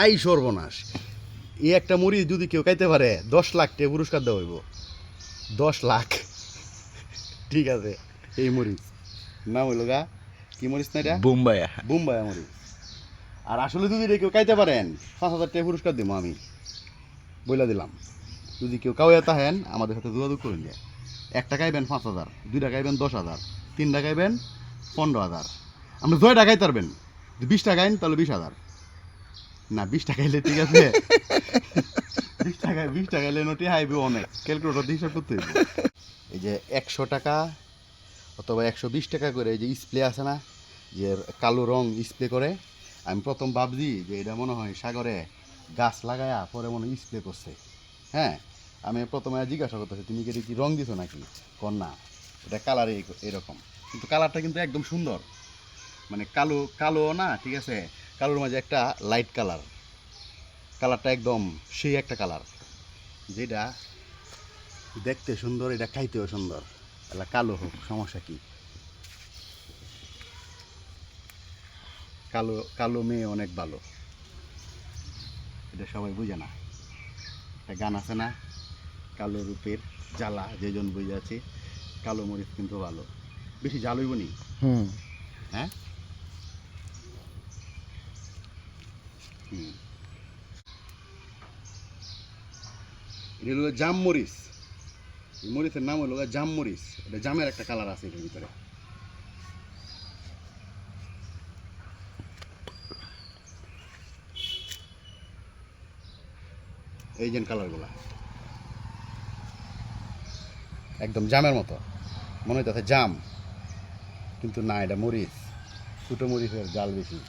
I সর্বনাশ, এই একটা মরিচ যদি কেউ খাইতে পারে 10 লাখ টাকা পুরস্কার দেওয়া হইব। 10 লাখ, ঠিক আছে। এই মরিচ নাম হইল গা কি মরিচ না এটা? বোম্বাইয়া। বোম্বাই মরিচ। আর আসলে যদি এটা কেউ খাইতে পারেন 5,000 টাকা পুরস্কার দিব আমি, বইলা দিলাম। যদি কেউ কাউয়া তাহেন আমাদের সাথে যোগাযোগ করুন যায়। 1টা খাইবেন 5,000, 2টা খাইবেন 10,000, 3টা খাইবেন 15,000। আপনি 6টা খাইতে পারবেন, যদি 20টা খাইন তাহলে 20,000। না 20টা খাইলে ঠিক আছে, 20টা খাইলে নোটি হাইবে অনেক, ক্যালকুলেটর দিয়ে হিসাব করতে হইব। এই যে 100 টাকা অথবা 120 টাকা করে এই যে স্প্রে আছে না, যে কালো রং স্প্রে করে, আমি প্রথম ভাবছি যে এটা মনে হয় সাগরে গাছ লাগায়া পরে মনে হয় স্প্রে করছে। হ্যাঁ, আমি প্রথমে জিজ্ঞাসা করতেছি তুমি কি এটা কি রং দিছো নাকি? কর না, এটা কালার এরকম, কিন্তু কালারটা কিন্তু একদম সুন্দর, মানে কালো কালো না, ঠিক আছে, কালোর মাঝে একটা লাইট কালার, কালারটা একদম সেই একটা কালার, যেটা দেখতে সুন্দর, এটা খাইতেও সুন্দর। এলা কালো হোক সমস্যা কি? কালো কালো মেয়ে অনেক ভালো, এটা সবাই বুঝে না। একটা গান আছে না, কালো রূপের জ্বালা যেজন বুঝে আছে, কালো মরিচ কিন্তু ভালো। বেশি জ্বাল হইব নি? হ্যাঁ, এটা হলো জাম মরিচ। এই মরিচের নাম হলো জাম মরিচ। এটা জামের একটা কালার আছে এটার ভিতরে। এই যে কালারগুলা একদম জামের মতো, মনে হইতেছে জাম, কিন্তু না, এটা মরিচ, ছোটো মরিচের জাল বেশি।